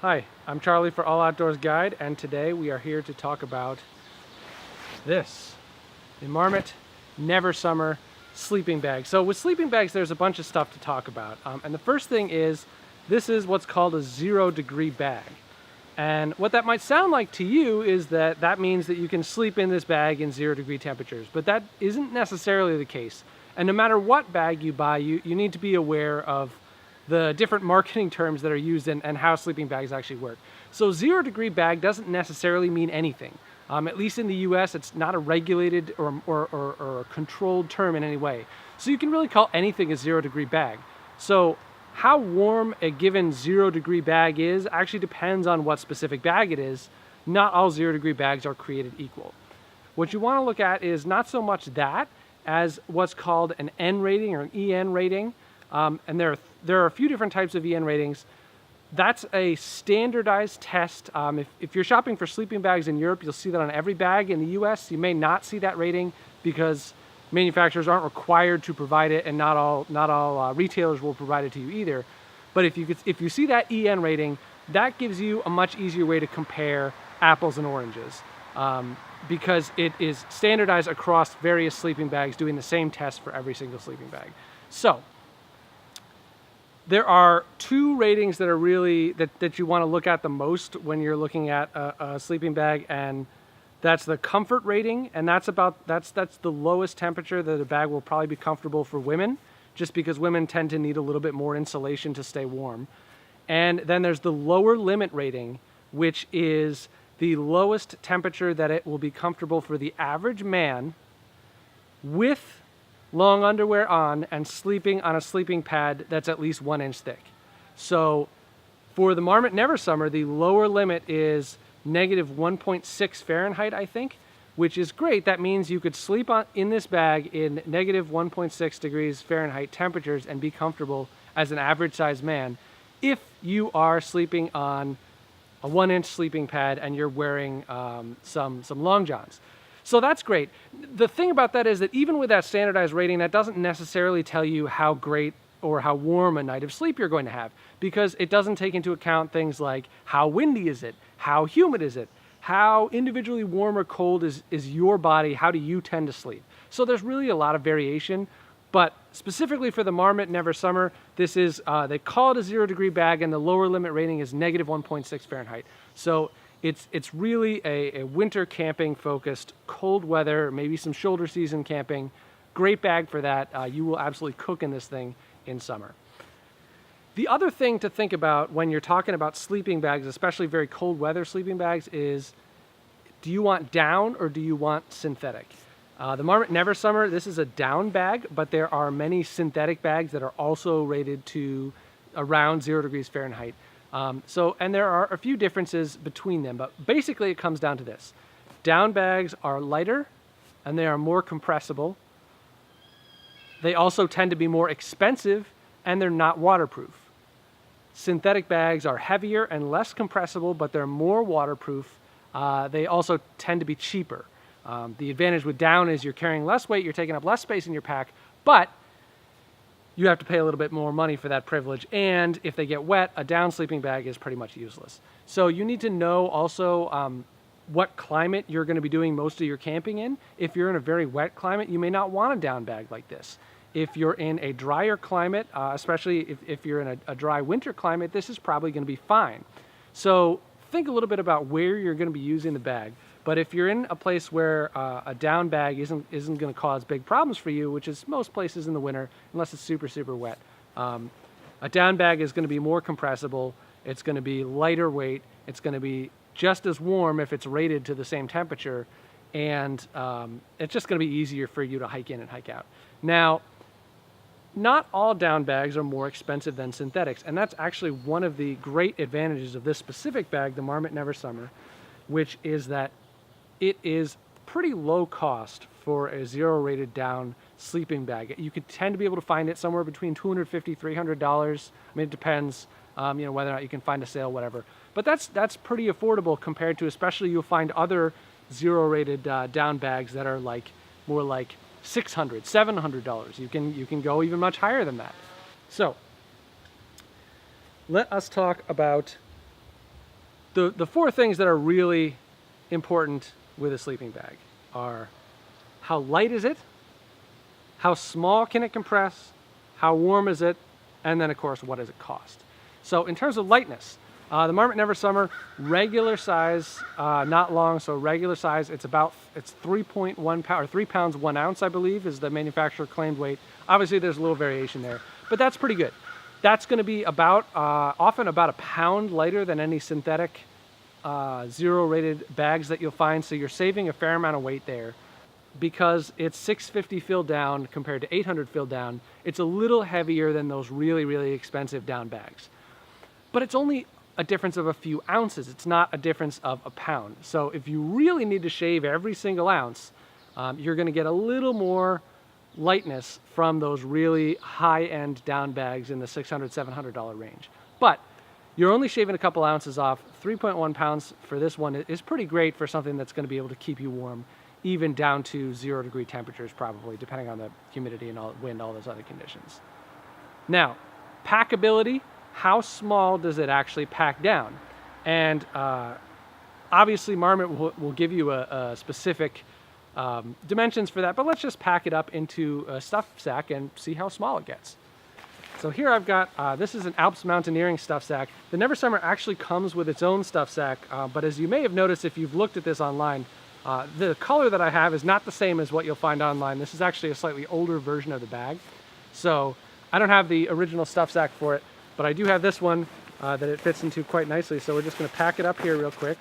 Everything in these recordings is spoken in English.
Hi, I'm Charlie for All Outdoors Guide, and today we are here to talk about this, the Marmot Never Summer sleeping bag. So with sleeping bags, there's a bunch of stuff to talk about. And the first thing is, this is what's called a 0-degree bag. And what that might sound like to you is that means that you can sleep in this bag in 0-degree temperatures, but that isn't necessarily the case. And no matter what bag you buy, you need to be aware of the different marketing terms that are used and how sleeping bags actually work. So 0-degree bag doesn't necessarily mean anything. At least in the US, it's not a regulated or a controlled term in any way. So you can really call anything a 0-degree bag. So how warm a given 0-degree bag is actually depends on what specific bag it is. Not all 0-degree bags are created equal. What you want to look at is not so much that as what's called an N rating or an EN rating. And there are a few different types of EN ratings. That's a standardized test. If you're shopping for sleeping bags in Europe, you'll see that on every bag. In the US, you may not see that rating because manufacturers aren't required to provide it, and not all retailers will provide it to you either. But if you see that EN rating, that gives you a much easier way to compare apples and oranges, because it is standardized across various sleeping bags, doing the same test for every single sleeping bag. So there are two ratings that are really that you want to look at the most when you're looking at a sleeping bag, and that's the comfort rating, and that's the lowest temperature that a bag will probably be comfortable for women, just because women tend to need a little bit more insulation to stay warm. And then there's the lower limit rating, which is the lowest temperature that it will be comfortable for the average man with long underwear on and sleeping on a sleeping pad that's at least 1 inch thick. So for the Marmot Never Summer, the lower limit is -1.6 Fahrenheit, I think, which is great. That means you could sleep in this bag in -1.6 degrees Fahrenheit temperatures and be comfortable as an average sized man if you are sleeping on a 1 inch sleeping pad and you're wearing some long johns. So that's great. The thing about that is that even with that standardized rating, that doesn't necessarily tell you how great or how warm a night of sleep you're going to have, because it doesn't take into account things like how windy is it, how humid is it, how individually warm or cold is your body, how do you tend to sleep. So there's really a lot of variation, but specifically for the Marmot Never Summer, this is, they call it a 0-degree bag, and the lower limit rating is -1.6 Fahrenheit. So it's really a winter camping focused, cold weather, maybe some shoulder season camping. Great bag for that. You will absolutely cook in this thing in summer. The other thing to think about when you're talking about sleeping bags, especially very cold weather sleeping bags, is do you want down or do you want synthetic? The Marmot Never Summer, this is a down bag, but there are many synthetic bags that are also rated to around 0 degrees Fahrenheit. And there are a few differences between them, but basically it comes down to this. Down bags are lighter and they are more compressible. They also tend to be more expensive and they're not waterproof. Synthetic bags are heavier and less compressible, but they're more waterproof. They also tend to be cheaper. The advantage with down is you're carrying less weight, you're taking up less space in your pack, but you have to pay a little bit more money for that privilege. And if they get wet, a down sleeping bag is pretty much useless. So you need to know also what climate you're going to be doing most of your camping in. If you're in a very wet climate, you may not want a down bag like this. If you're in a drier climate, especially if you're in a dry winter climate, this is probably going to be fine. So think a little bit about where you're going to be using the bag. But if you're in a place where a down bag isn't going to cause big problems for you, which is most places in the winter, unless it's super, super wet, a down bag is going to be more compressible. It's going to be lighter weight. It's going to be just as warm if it's rated to the same temperature. And it's just going to be easier for you to hike in and hike out. Now, not all down bags are more expensive than synthetics. And that's actually one of the great advantages of this specific bag, the Marmot Never Summer, which is that it is pretty low cost for a 0 rated down sleeping bag. You could tend to be able to find it somewhere between $250, $300. I mean, it depends, whether or not you can find a sale, whatever. But that's pretty affordable compared to, especially you'll find other 0 rated down bags that are more like $600, $700. You can go even much higher than that. So let us talk about The four things that are really important with a sleeping bag are: how light is it? How small can it compress? How warm is it? And then, of course, what does it cost? So in terms of lightness, the Marmot Never Summer, regular size, not long, so regular size, it's 3.1 pound, or 3 pounds 1 ounce, I believe, is the manufacturer claimed weight. Obviously, there's a little variation there, but that's pretty good. That's going to be often about a pound lighter than any synthetic zero rated bags that you'll find. So you're saving a fair amount of weight there. Because it's 650 filled down compared to 800 filled down, it's a little heavier than those really, really expensive down bags. But it's only a difference of a few ounces. It's not a difference of a pound. So if you really need to shave every single ounce, you're going to get a little more lightness from those really high-end down bags in the $600, $700 range. But you're only shaving a couple ounces off. 3.1 pounds for this one is pretty great for something that's going to be able to keep you warm, even down to 0-degree temperatures, probably, depending on the humidity and wind, all those other conditions. Now, packability, how small does it actually pack down? And obviously Marmot will give you a specific dimensions for that, but let's just pack it up into a stuff sack and see how small it gets. So here I've got, this is an Alps Mountaineering stuff sack. The Never Summer actually comes with its own stuff sack, but as you may have noticed if you've looked at this online, the color that I have is not the same as what you'll find online. This is actually a slightly older version of the bag. So I don't have the original stuff sack for it, but I do have this one that it fits into quite nicely. So we're just going to pack it up here real quick.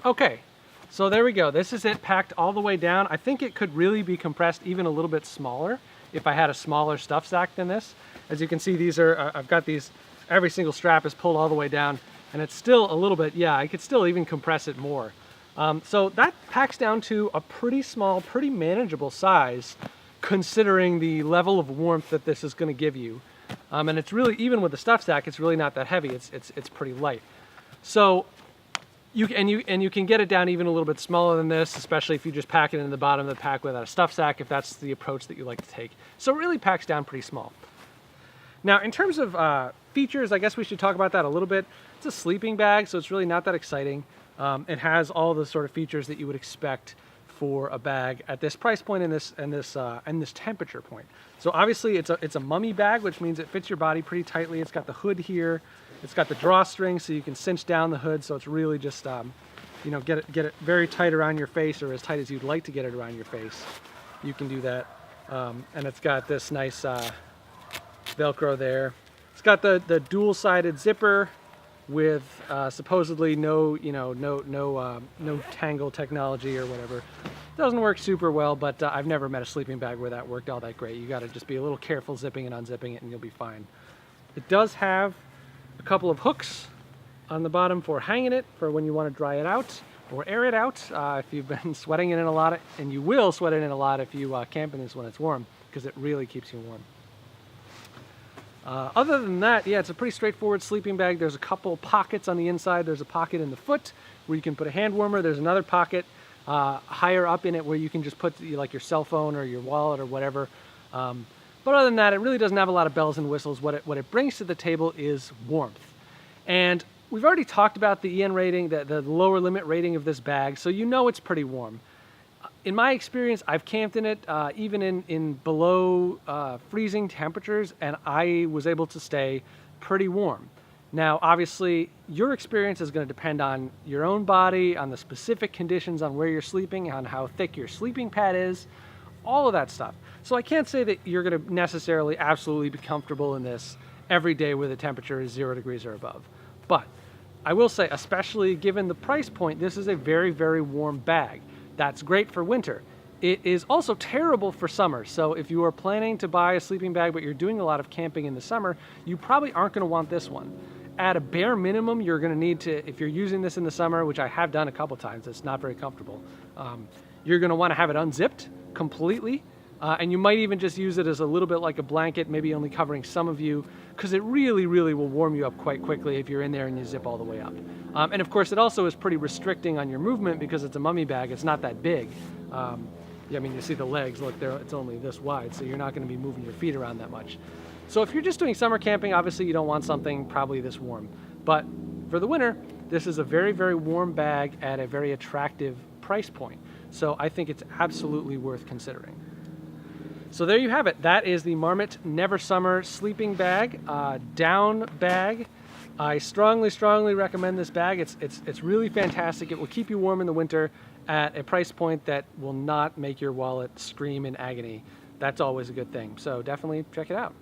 Okay, so there we go. This is it packed all the way down. I think it could really be compressed even a little bit smaller if I had a smaller stuff sack than this. As you can see, these are, I've got these, every single strap is pulled all the way down, and it's still a little bit, yeah, I could still even compress it more. So that packs down to a pretty small, pretty manageable size, considering the level of warmth that this is going to give you. And it's really, even with the stuff sack, it's really not that heavy. It's pretty light. So you can get it down even a little bit smaller than this, especially if you just pack it in the bottom of the pack without a stuff sack, if that's the approach that you like to take. So it really packs down pretty small. Now, in terms of features, I guess we should talk about that a little bit. It's a sleeping bag, so it's really not that exciting. It has all the sort of features that you would expect for a bag at this price point and this temperature point. So obviously it's a mummy bag, which means it fits your body pretty tightly. It's got the hood here. It's got the drawstring, so you can cinch down the hood. So it's really just you know, get it very tight around your face, or as tight as you'd like to get it around your face. You can do that, and it's got this nice Velcro there. It's got the dual-sided zipper with supposedly no tangle technology or whatever. Doesn't work super well, but I've never met a sleeping bag where that worked all that great. You got to just be a little careful zipping and unzipping it, and you'll be fine. It does have a couple of hooks on the bottom for hanging it for when you want to dry it out or air it out if you've been sweating it in a lot, and you will sweat it in a lot if you camp in this when it's warm, because it really keeps you warm. Other than that, yeah, it's a pretty straightforward sleeping bag. There's a couple pockets on the inside. There's a pocket in the foot where you can put a hand warmer. There's another pocket higher up in it where you can just put like your cell phone or your wallet or whatever. But other than that, it really doesn't have a lot of bells and whistles. What it brings to the table is warmth. And we've already talked about the EN rating, the lower limit rating of this bag, so you know it's pretty warm. In my experience, I've camped in it even in below freezing temperatures, and I was able to stay pretty warm. Now, obviously, your experience is going to depend on your own body, on the specific conditions, on where you're sleeping, on how thick your sleeping pad is, all of that stuff. So I can't say that you're going to necessarily absolutely be comfortable in this every day where the temperature is 0 degrees or above. But I will say, especially given the price point, this is a very, very warm bag. That's great for winter. It is also terrible for summer. So if you are planning to buy a sleeping bag, but you're doing a lot of camping in the summer, you probably aren't going to want this one. At a bare minimum, you're going to need to, if you're using this in the summer, which I have done a couple times, it's not very comfortable. You're going to want to have it unzipped completely And you might even just use it as a little bit like a blanket, maybe only covering some of you, because it really, really will warm you up quite quickly if you're in there and you zip all the way up. And of course, it also is pretty restricting on your movement because it's a mummy bag. It's not that big. Yeah, I mean, you see the legs, look, it's only this wide, so you're not going to be moving your feet around that much. So if you're just doing summer camping, obviously you don't want something probably this warm. But for the winter, this is a very, very warm bag at a very attractive price point. So I think it's absolutely worth considering. So there you have it. That is the Marmot Never Summer sleeping bag, down bag. I strongly, strongly recommend this bag. It's really fantastic. It will keep you warm in the winter at a price point that will not make your wallet scream in agony. That's always a good thing. So definitely check it out.